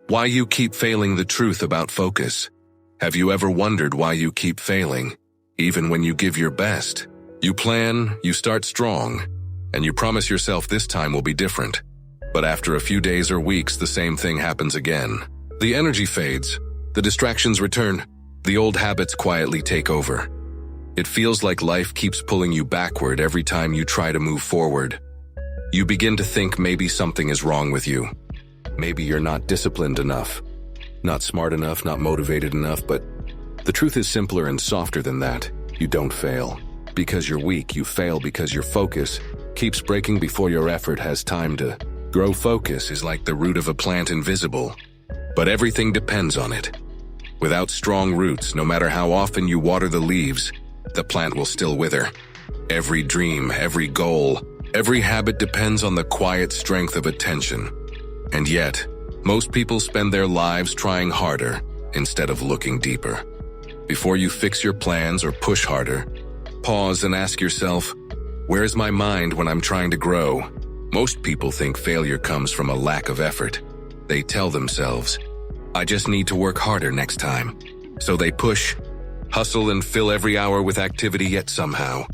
Why you keep failing. The truth about focus. Have you ever wondered why you keep failing, even when you give your best? You plan, you start strong, and you promise yourself this time will be different. But after a few days or weeks, the same thing happens again. The energy fades, the distractions return, the old habits quietly take over. It feels like life keeps pulling you backward every time you try to move forward. You begin to think maybe something is wrong with you. Maybe you're not disciplined enough, not smart enough, not motivated enough, but the truth is simpler and softer than that. You don't fail because you're weak. You fail because your focus keeps breaking before your effort has time to grow. Focus is like the root of a plant, invisible, but everything depends on it. Without strong roots, no matter how often you water the leaves, the plant will still wither. Every dream, every goal, every habit depends on the quiet strength of attention. And yet, most people spend their lives trying harder instead of looking deeper. Before you fix your plans or push harder, pause and ask yourself, where's my mind when I'm trying to grow? Most people think failure comes from a lack of effort. They tell themselves, I just need to work harder next time. So they push, hustle, and fill every hour with activity, yet somehow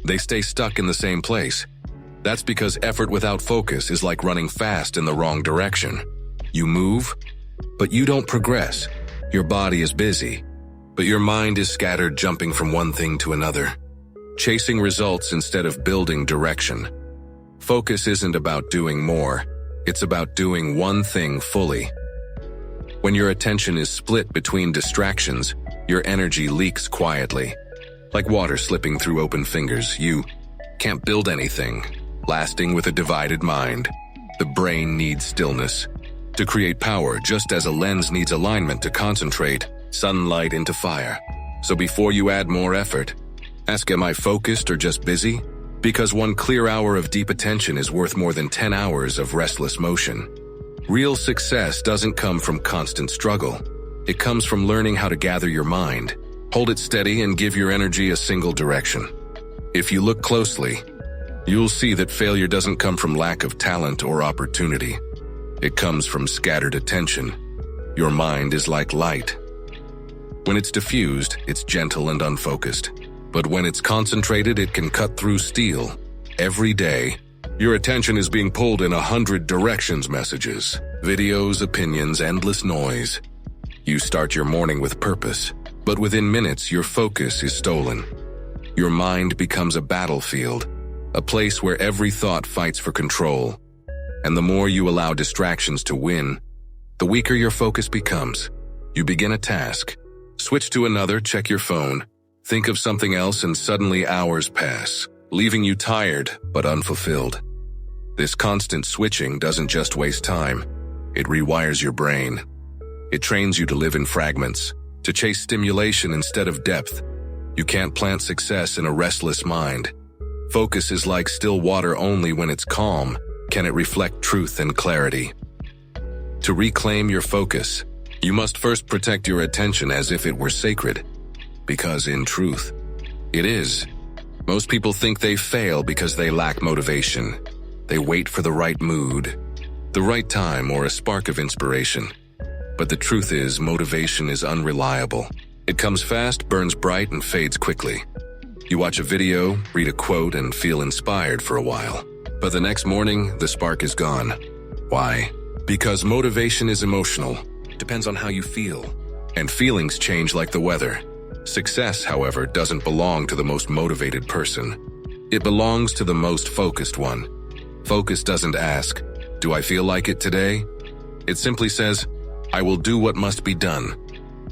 they stay stuck in the same place. That's because effort without focus is like running fast in the wrong direction. You move, but you don't progress. Your body is busy, but your mind is scattered, jumping from one thing to another, chasing results instead of building direction. Focus isn't about doing more, it's about doing one thing fully. When your attention is split between distractions, your energy leaks quietly. Like water slipping through open fingers, you can't build anything lasting with a divided mind. The brain needs stillness to create power, just as a lens needs alignment to concentrate sunlight into fire. So before you add more effort, ask, am I focused or just busy? Because one clear hour of deep attention is worth more than 10 hours of restless motion. Real success doesn't come from constant struggle. It comes from learning how to gather your mind, hold it steady, and give your energy a single direction. If you look closely, you'll see that failure doesn't come from lack of talent or opportunity. It comes from scattered attention. Your mind is like light. When it's diffused, it's gentle and unfocused. But when it's concentrated, it can cut through steel. Every day, your attention is being pulled in 100 directions: messages, videos, opinions, endless noise. You start your morning with purpose, but within minutes, your focus is stolen. Your mind becomes a battlefield, a place where every thought fights for control. And the more you allow distractions to win, the weaker your focus becomes. You begin a task, switch to another, check your phone, think of something else, and suddenly hours pass, leaving you tired but unfulfilled. This constant switching doesn't just waste time, it rewires your brain. It trains you to live in fragments, to chase stimulation instead of depth. You can't plant success in a restless mind. Focus is like still water. Only when it's calm can it reflect truth and clarity. To reclaim your focus, you must first protect your attention as if it were sacred. Because in truth, it is. Most people think they fail because they lack motivation. They wait for the right mood, the right time, or a spark of inspiration. But the truth is, motivation is unreliable. It comes fast, burns bright, and fades quickly. You watch a video, read a quote, and feel inspired for a while. But the next morning, the spark is gone. Why? Because motivation is emotional. Depends on how you feel. And feelings change like the weather. Success, however, doesn't belong to the most motivated person. It belongs to the most focused one. Focus doesn't ask, do I feel like it today? It simply says, I will do what must be done.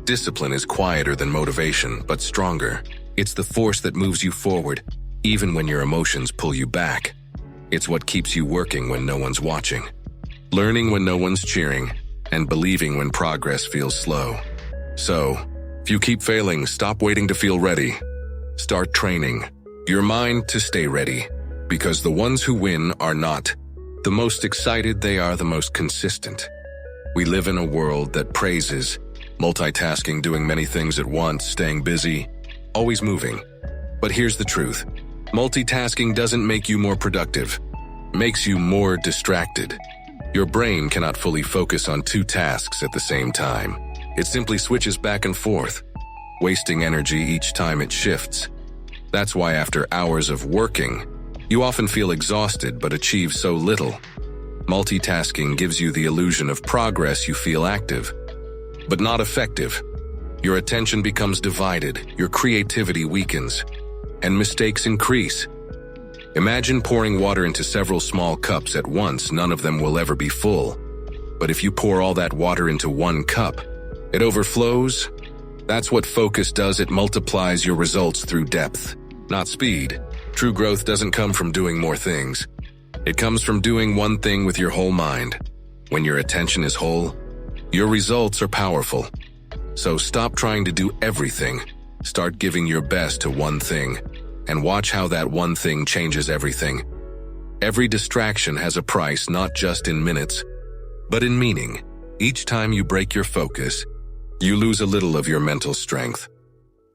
Discipline is quieter than motivation, but stronger. It's the force that moves you forward, even when your emotions pull you back. It's what keeps you working when no one's watching, learning when no one's cheering, and believing when progress feels slow. So, if you keep failing, stop waiting to feel ready. Start training your mind to stay ready. Because the ones who win are not the most excited, they are the most consistent. We live in a world that praises multitasking, doing many things at once, staying busy, always moving. But here's the truth. Multitasking doesn't make you more productive. It makes you more distracted. Your brain cannot fully focus on two tasks at the same time. It simply switches back and forth, wasting energy each time it shifts. That's why after hours of working, you often feel exhausted but achieve so little. Multitasking gives you the illusion of progress. You feel active, but not effective. Your attention becomes divided, your creativity weakens, and mistakes increase. Imagine pouring water into several small cups at once. None of them will ever be full. But if you pour all that water into one cup, it overflows. That's what focus does. It multiplies your results through depth, not speed. True growth doesn't come from doing more things. It comes from doing one thing with your whole mind. When your attention is whole, your results are powerful. So stop trying to do everything. Start giving your best to one thing, and watch how that one thing changes everything. Every distraction has a price, not just in minutes, but in meaning. Each time you break your focus, you lose a little of your mental strength.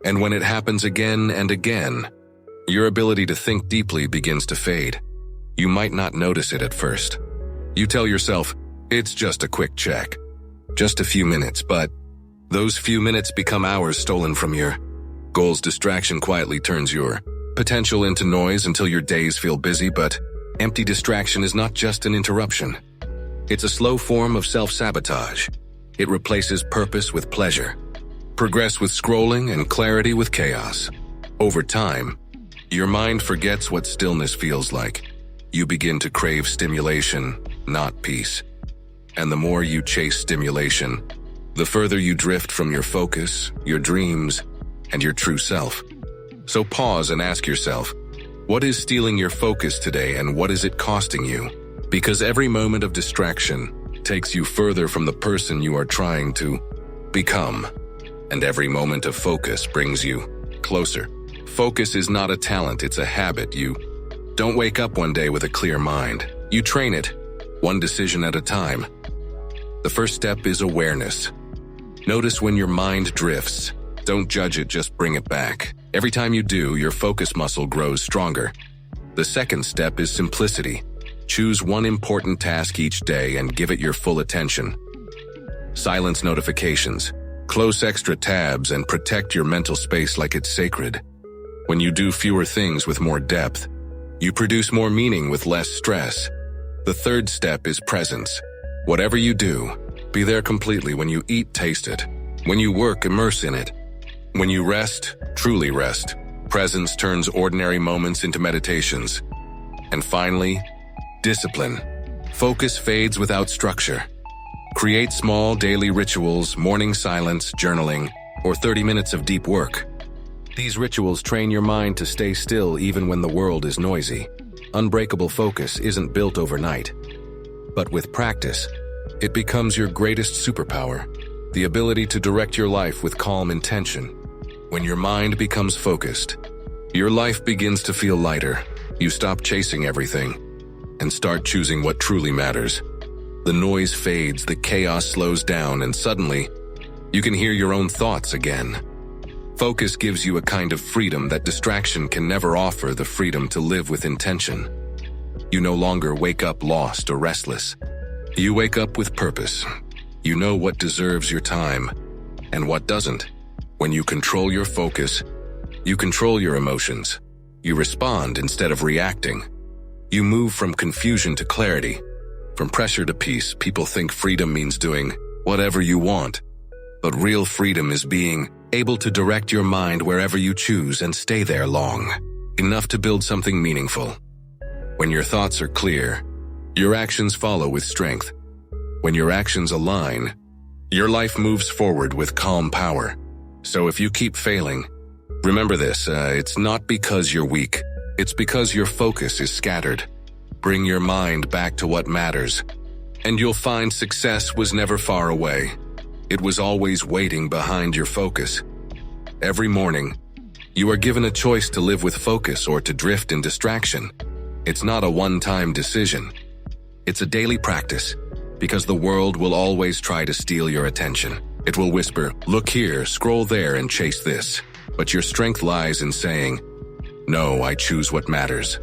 And when it happens again and again, your ability to think deeply begins to fade. You might not notice it at first. You tell yourself, it's just a quick check, just a few minutes, but those few minutes become hours stolen from your goals. Distraction quietly turns your potential into noise until your days feel busy, but empty distraction is not just an interruption. It's a slow form of self-sabotage. It replaces purpose with pleasure, progress with scrolling, and clarity with chaos. Over time, your mind forgets what stillness feels like. You begin to crave stimulation, not peace. And the more you chase stimulation, the further you drift from your focus, your dreams, and your true self. So pause and ask yourself, what is stealing your focus today and what is it costing you? Because every moment of distraction takes you further from the person you are trying to become, and every moment of focus brings you closer. Focus is not a talent, it's a habit. You don't wake up one day with a clear mind. You train it, one decision at a time. The first step is awareness. Notice when your mind drifts. Don't judge it, just bring it back. Every time you do, your focus muscle grows stronger. The second step is simplicity. Choose one important task each day and give it your full attention. Silence notifications, close extra tabs, and protect your mental space like it's sacred. When you do fewer things with more depth, you produce more meaning with less stress. The third step is presence. Whatever you do, be there completely. When you eat, taste it. When you work, immerse in it. When you rest, truly rest. Presence turns ordinary moments into meditations. And finally, discipline. Focus fades without structure. Create small daily rituals, morning silence, journaling, or 30 minutes of deep work. These rituals train your mind to stay still even when the world is noisy. Unbreakable focus isn't built overnight. But with practice, it becomes your greatest superpower, the ability to direct your life with calm intention. When your mind becomes focused, your life begins to feel lighter. You stop chasing everything and start choosing what truly matters. The noise fades, the chaos slows down, and suddenly, you can hear your own thoughts again. Focus gives you a kind of freedom that distraction can never offer, the freedom to live with intention. You no longer wake up lost or restless. You wake up with purpose. You know what deserves your time and what doesn't. When you control your focus, you control your emotions. You respond instead of reacting. You move from confusion to clarity, from pressure to peace. People think freedom means doing whatever you want, but real freedom is being able to direct your mind wherever you choose and stay there long enough to build something meaningful. When your thoughts are clear, your actions follow with strength. When your actions align, your life moves forward with calm power. So if you keep failing, remember this, it's not because you're weak, it's because your focus is scattered. Bring your mind back to what matters, and you'll find success was never far away. It was always waiting behind your focus. Every morning, you are given a choice to live with focus or to drift in distraction. It's not a one-time decision. It's a daily practice, because the world will always try to steal your attention. It will whisper, look here, scroll there, and chase this. But your strength lies in saying, no, I choose what matters.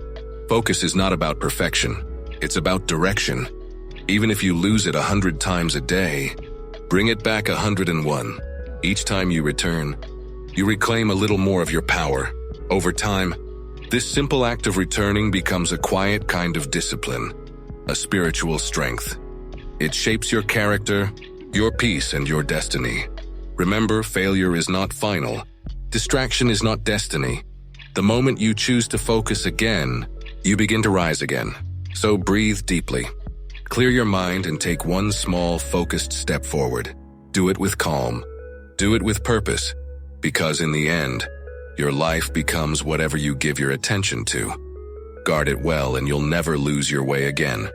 Focus is not about perfection. It's about direction. Even if you lose it 100 times a day, bring it back 101. Each time you return, you reclaim a little more of your power. Over time, this simple act of returning becomes a quiet kind of discipline, a spiritual strength. It shapes your character, your peace, and your destiny. Remember, failure is not final. Distraction is not destiny. The moment you choose to focus again, you begin to rise again. So breathe deeply. Clear your mind and take one small, focused step forward. Do it with calm. Do it with purpose. Because in the end, your life becomes whatever you give your attention to. Guard it well and you'll never lose your way again.